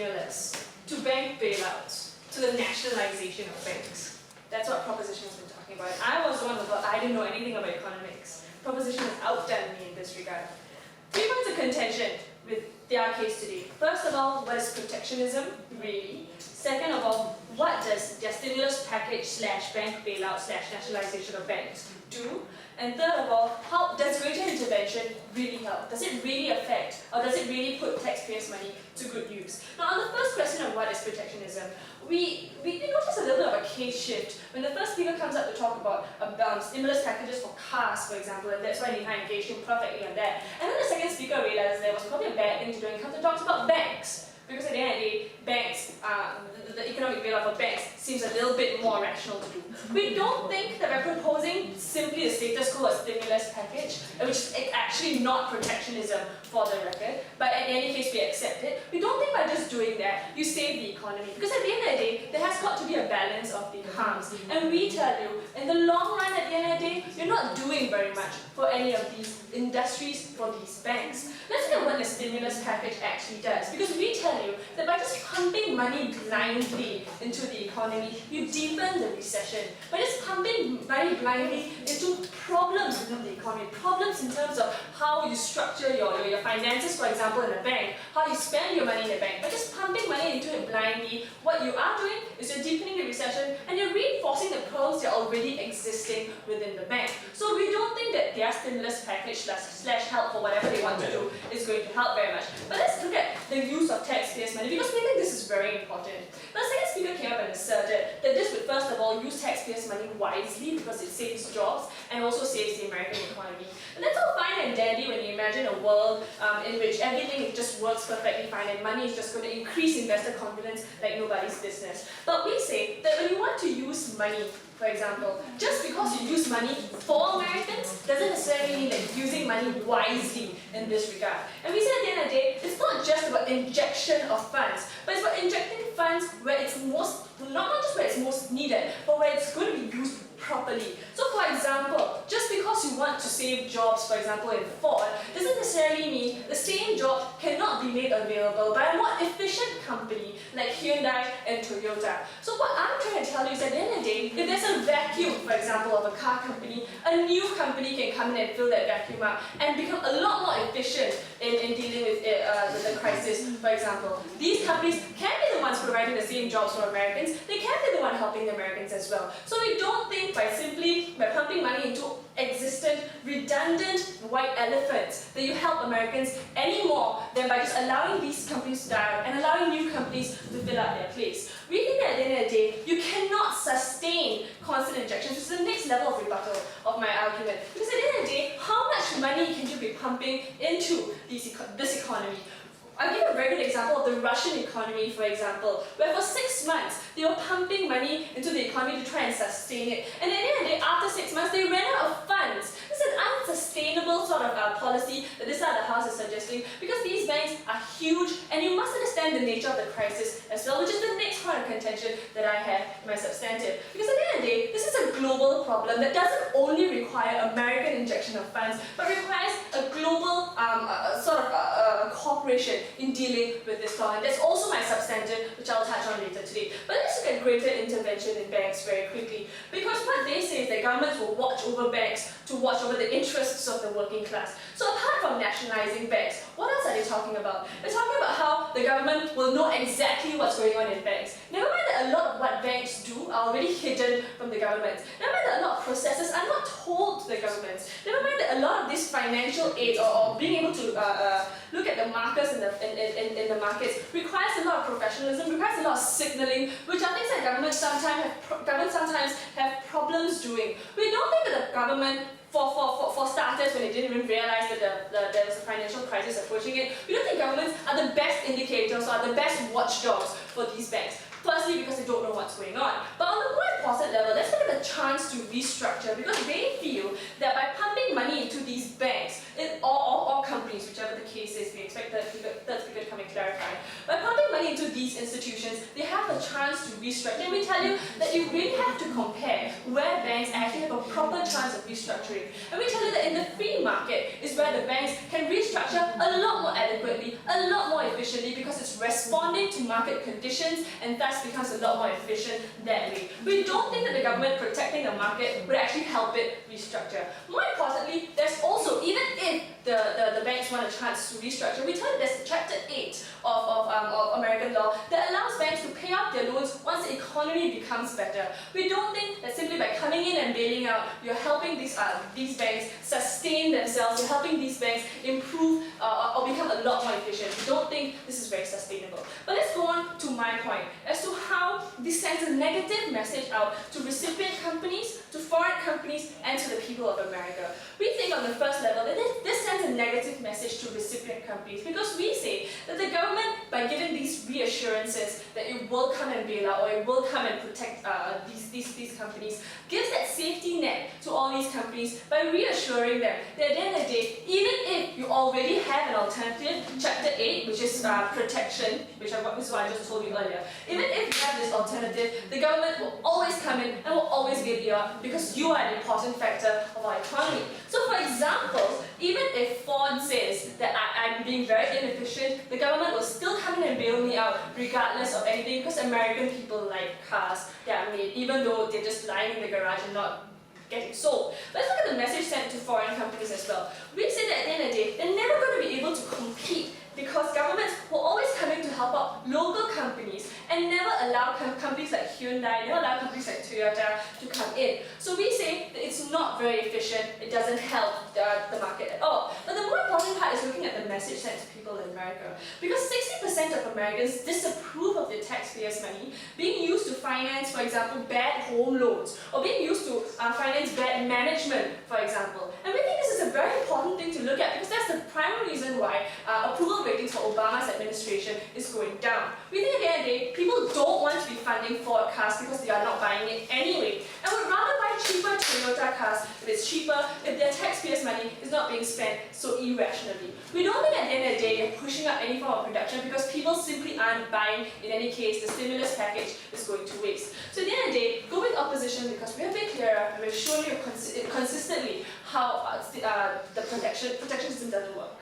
stimulus, to bank bailouts, to the nationalization of banks. That's what Proposition has been talking about. I was the one who thought I didn't know anything about economics. Proposition has outdone me in this regard. 3 points of contention with their case today. First of all, what is protectionism, really? Second of all, what does their stimulus package / bank bailout / nationalization of banks do? And third of all, how does greater intervention really help? Does it really affect, or does it really put taxpayers' money to good use? Now, on the first question of what is protectionism, we notice a little bit of a case shift when the first speaker comes up to talk about stimulus packages for cars, for example, and that's why Neha engaged him perfectly on that. And then the second speaker realized there was probably a bad thing to do and comes and talks about banks. Because at the end of the day, banks, the economic bailout for banks seems a little bit more rational to do. We don't think that by proposing simply a status quo, a stimulus package, which is actually not protectionism for the record, but in any case we accept it, we don't think by just doing that, you save the economy. Because at the end of the day, there has got to be a balance of the harms. And we tell you, in the long run, at the end of the day, you're not doing very much for any of these industries, for these banks. Let's look at what the stimulus package actually does. Because we tell you that by just pumping money blindly into the economy, you deepen the recession. By just pumping money blindly into problems within the economy, problems in terms of how you structure your finances, for example, in a bank, how you spend your money in a bank. By just pumping money into it blindly, what you are doing is you're deepening the recession and you're reinforcing the problems that are already existing within the bank. So we don't think that their stimulus package / help for whatever they want to do is going to help very much. But let's look at the use of taxpayers' money, because we think this is very important. Now, the second speaker came up and asserted that this would first of all use taxpayers' money wisely because it saves jobs and also saves the American economy. And that's all fine and dandy when you imagine a world in which everything just works perfectly fine and money is just going to increase investor confidence like nobody's business. But we say that when you want to use money, for example, just because you use money for Americans doesn't necessarily mean that you're using money wisely in this regard. And we say at the end of the day, it's not just about injection of funds, but it's about injecting funds where it's most, not just where it's most needed, but where it's going to be used properly. So for example, just because you want to save jobs, for example in Ford, doesn't necessarily mean the same job cannot be made available by a more efficient company like Hyundai and Toyota. So what I'm trying to tell you is at the end of the day, if there's a vacuum, for example, of a car company, a new company can come in and fill that vacuum up and become a lot more efficient in dealing with the crisis, for example. These companies can be the ones providing the same jobs for Americans, they can be the one helping the Americans as well. So we don't think by pumping money into existent, redundant white elephants that you help Americans any more than by just allowing these companies to die and allowing new companies to fill out their place. We think that at the end of the day, you cannot sustain constant injections, which is the next level of rebuttal of my argument. Because at the end of the day, how much money can you be pumping into this economy? I'll give a very good example of the Russian economy, for example, where for 6 months, they were pumping money into the economy to try and sustain it. And at the end of the day, after 6 months, they ran out of funds. This is an unsustainable sort of policy that this side of the house is suggesting, because these banks are huge, and you must understand the nature of the crisis as well, which is the next point of contention that I have in my substantive. Because at the end of the day, this is a global problem that doesn't only require American injection of funds, but requires a global cooperation in dealing with this problem. That's also my substantive, which I'll touch on later today. But let's look at greater intervention in banks very quickly. Because what they say is that governments will watch over banks to watch over the interests of the working class. So apart from nationalizing banks, what else are they talking about? They're talking about how the government will know exactly what's going on in banks. Never mind that a lot of what banks do are already hidden from the government. Never mind that a lot of processes are not told to the government. Never mind that a lot of this financial aid or being able to look at the markers in the markets requires a lot of professionalism, requires a lot of signaling, which are things that governments sometimes have problems doing. We don't think that the government, for starters, when they didn't even realize that there was a financial crisis approaching it, we don't think governments are the best indicators or are the best watchdogs for these banks. Firstly, because they don't know what's going on. But on the more important level, let's look at the chance to restructure, because they feel that by pumping money into these banks, or companies, whichever the case is, we expect that third speaker to come and clarify. By pumping money into these institutions, they have a chance to restructure. And we tell you that you really have to compare where banks actually have a proper chance of restructuring. And we tell you that in the free market is where the banks can restructure a lot more adequately, a lot more efficiently, because it's responding to market conditions and thus becomes a lot more efficient that way. We don't think that the government protecting the market would actually help it restructure. More importantly, there's also, even if the banks want a chance to restructure, we tell you there's Chapter 8 of American law that allows banks to pay off their loans once the economy becomes better. We don't think that simply by coming in and bailing out, you're helping these banks sustain themselves, you're helping these banks improve or become a lot more efficient. We don't think this is very sustainable. But let's go on to my point as to how this sends a negative message out to recipient companies, to foreign companies, and to the people of America. We think on the first level that this sends a negative message to recipient companies, because we say that the government, by giving these reassurances that it will come and bail out or it will come and protect these companies, gives that safety net to all these companies by reassuring them that at the end of the day, even if you already have an alternative, Chapter 8, which is protection, which is what I just told you earlier, even if you have this alternative, the government will always come in and will always bail you out because you are an important factor of our economy. So for example, even if Ford says that I'm being very inefficient, the government will still come in and bail me out regardless of anything, because American people like cars that are made, even though they're just lying in the garage and not getting sold. Let's look at the message sent to foreign companies as well. We say that at the end of the day, they're never going to be able to compete because governments will always come in to help out local companies and never allow companies like Hyundai, never allow companies like Toyota to come in. So we say that it's not very efficient, it doesn't help the market at all. But the more important part is looking at the message sent to people in America. Because 60% of Americans disapprove of the taxpayers' money being used to finance, for example, bad home loans, or being used to finance bad management, for example. And we think this is a very important thing to look at, because that's the primary reason why approval ratings for Obama's administration is going down. We think at the end of the day, people don't want to be funding Ford cars because they are not buying it anyway, and would rather buy cheaper Toyota cars if it's cheaper, if their taxpayers' money is not being spent so irrationally. We don't think at the end of the day they're pushing up any form of production because people simply aren't buying. In any case, the stimulus package is going to waste. So at the end of the day, go with opposition because we have been clearer and we've shown you consistently how the protection system doesn't work.